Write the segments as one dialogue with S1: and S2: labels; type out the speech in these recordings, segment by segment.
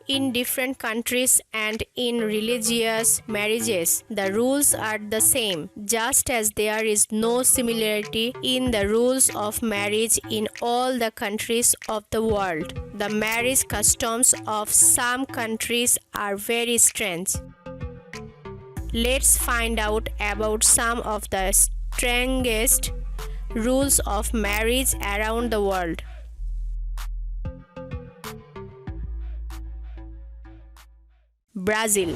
S1: in different countries and in religious marriages, the rules are the same, just as there is no similarity in the rules of marriage in all the countries of the world. The marriage customs of some countries are very strange. Let's find out about some of the strangest rules of marriage around the world. Brazil.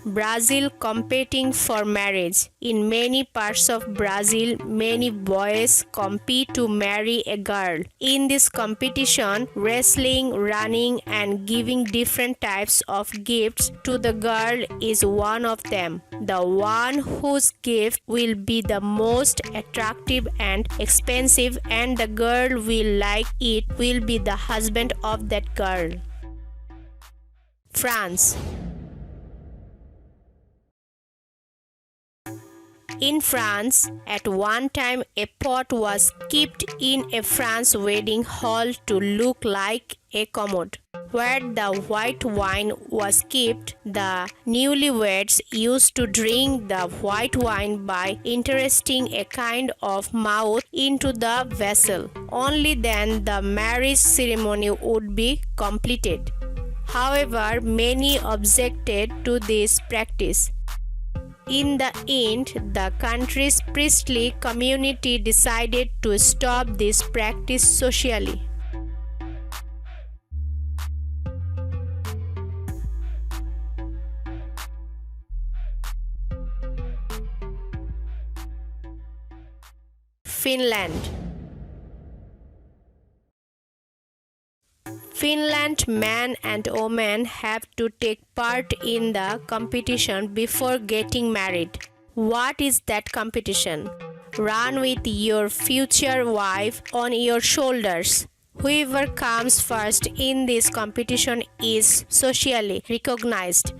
S1: Brazil competing for marriage. In many parts of Brazil, many boys compete to marry a girl. In this competition, wrestling, running, and giving different types of gifts to the girl is one of them. The one whose gift will be the most attractive and expensive and the girl will like it will be the husband of that girl. France. In France, at one time a pot was kept in a France wedding hall to look like a commode. Where the white wine was kept, the newlyweds used to drink the white wine by inserting a kind of mouth into the vessel. Only then the marriage ceremony would be completed. However, many objected to this practice. In the end, the country's priestly community decided to stop this practice socially. Finland. Finland men and women have to take part in the competition before getting married. What is that competition? Run with your future wife on your shoulders. Whoever comes first in this competition is socially recognized.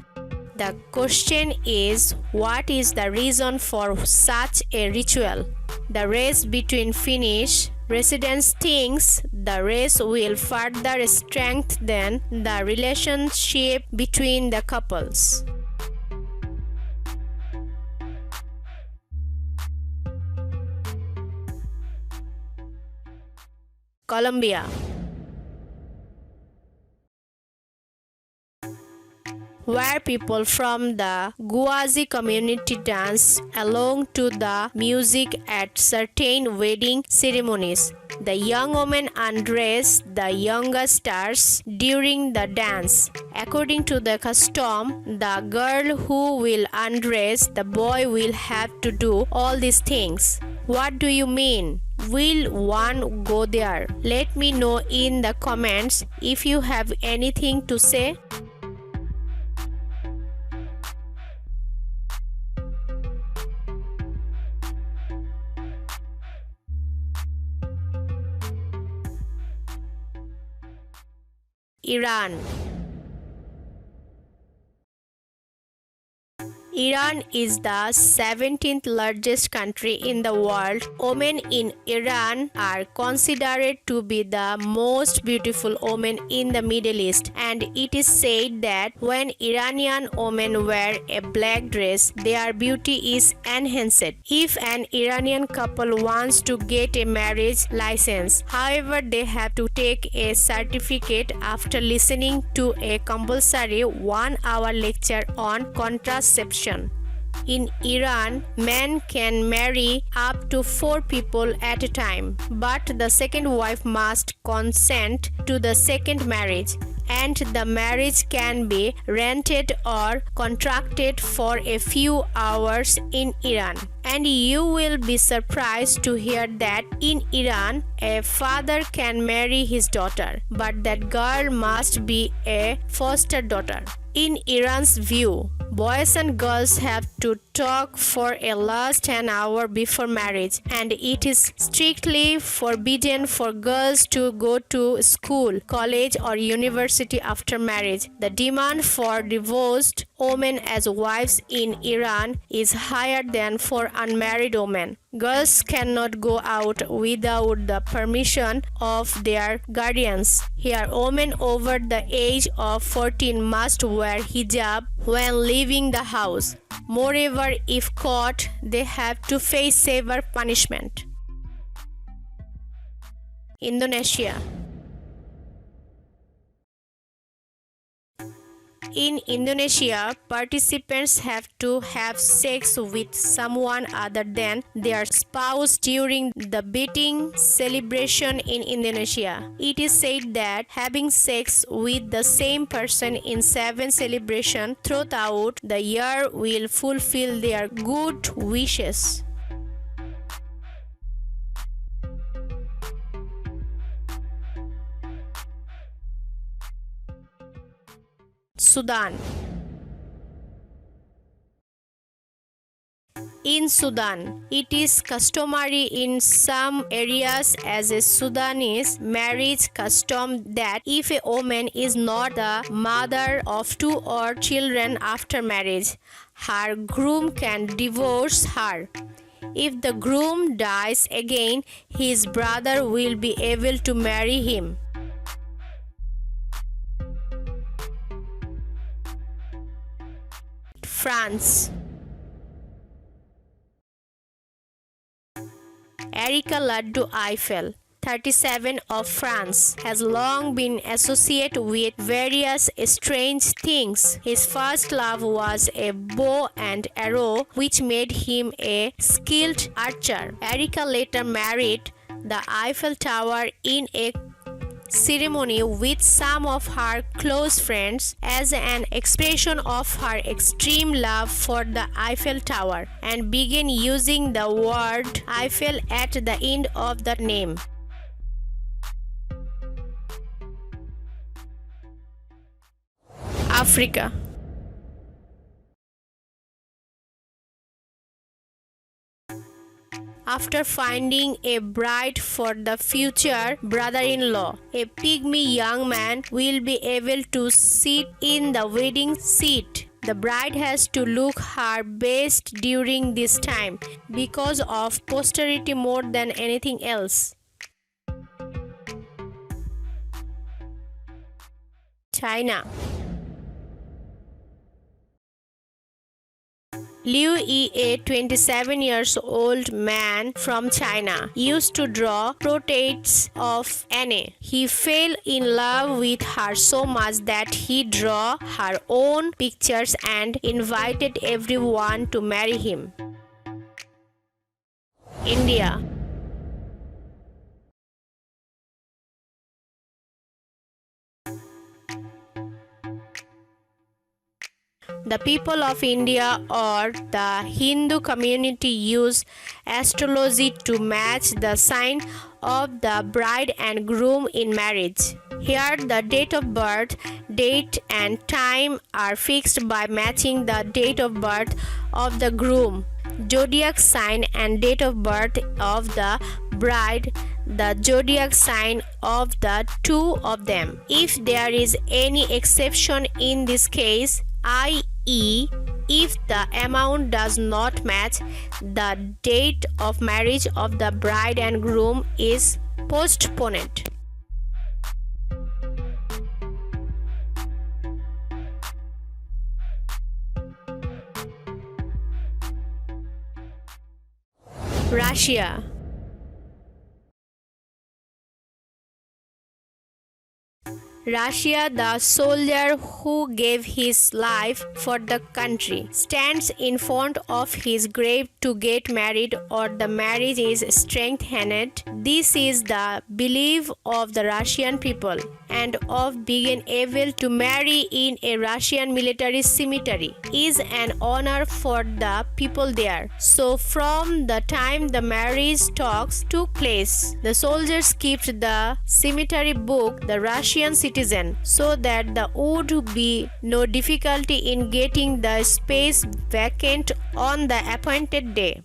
S1: The question is, what is the reason for such a ritual? The race between Finnish residents thinks the race will further strengthen the relationship between the couples. Colombia. Where people from the Guazi community dance along to the music at certain wedding ceremonies. The young women undress the younger stars during the dance. According to the custom, the girl who will undress the boy will have to do all these things. What do you mean? Will one go there? Let me know in the comments if you have anything to say. Iran. Iran is the 17th largest country in the world. Women in Iran are considered to be the most beautiful women in the Middle East, and it is said that when Iranian women wear a black dress, their beauty is enhanced. If an Iranian couple wants to get a marriage license, however, they have to take a certificate after listening to a compulsory 1-hour lecture on contraception. In Iran, men can marry up to 4 people at a time, but the second wife must consent to the second marriage, and the marriage can be rented or contracted for a few hours in Iran. And you will be surprised to hear that in Iran, a father can marry his daughter, but that girl must be a foster daughter. In Iran's view, boys and girls have to talk for at least an hour before marriage, and it is strictly forbidden for girls to go to school, college, or university after marriage. The demand for divorced women as wives in Iran is higher than for unmarried women. Girls cannot go out without the permission of their guardians. Here, women over the age of 14 must wear hijab when leaving the house. Moreover, if caught, they have to face severe punishment. Indonesia. In Indonesia, participants have to have sex with someone other than their spouse during the beating celebration in Indonesia. It is said that having sex with the same person in 7 celebrations throughout the year will fulfill their good wishes. Sudan. In Sudan, it is customary in some areas as a Sudanese marriage custom that if a woman is not the mother of 2 or children after marriage, her groom can divorce her. If the groom dies again, his brother will be able to marry him. France. Erika Laddu Eiffel, 37, of France, has long been associated with various strange things. His first love was a bow and arrow, which made him a skilled archer. Erika later married the Eiffel Tower in a ceremony with some of her close friends as an expression of her extreme love for the Eiffel Tower, and began using the word Eiffel at the end of the name. Africa. After finding a bride for the future brother-in-law, a pygmy young man will be able to sit in the wedding seat. The bride has to look her best during this time because of posterity more than anything else. China. Liu Yi, a 27-year-old man from China, used to draw portraits of Anne. He fell in love with her so much that he drew her own pictures and invited everyone to marry him. India. The people of India or the Hindu community use astrology to match the sign of the bride and groom in marriage. Here, the date of birth, date and time are fixed by matching the date of birth of the groom, zodiac sign, and date of birth of the bride, the zodiac sign of the two of them. If there is any exception in this case, i.e., if the amount does not match, the date of marriage of the bride and groom is postponed. Russia. Russia, the soldier who gave his life for the country, stands in front of his grave to get married or the marriage is strengthened. This is the belief of the Russian people and of being able to marry in a Russian military cemetery is an honor for the people there. So from the time the marriage talks took place, the soldiers kept the cemetery book, the Russian citizen, so that there would be no difficulty in getting the space vacant on the appointed day.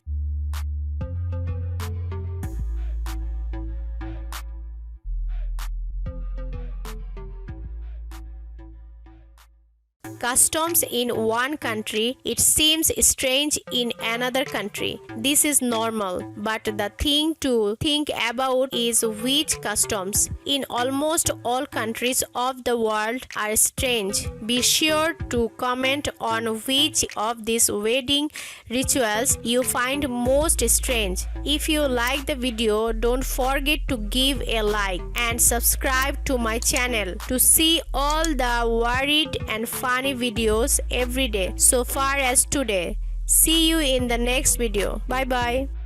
S1: customs in one country, it seems strange in another country. This is normal, but the thing to think about is which customs in almost all countries of the world are strange. Be sure to comment on which of these wedding rituals you find most strange. If you like the video, don't forget to give a like and subscribe to my channel to see all the worried and funny videos every day so far as today. See you in the next video. Bye bye.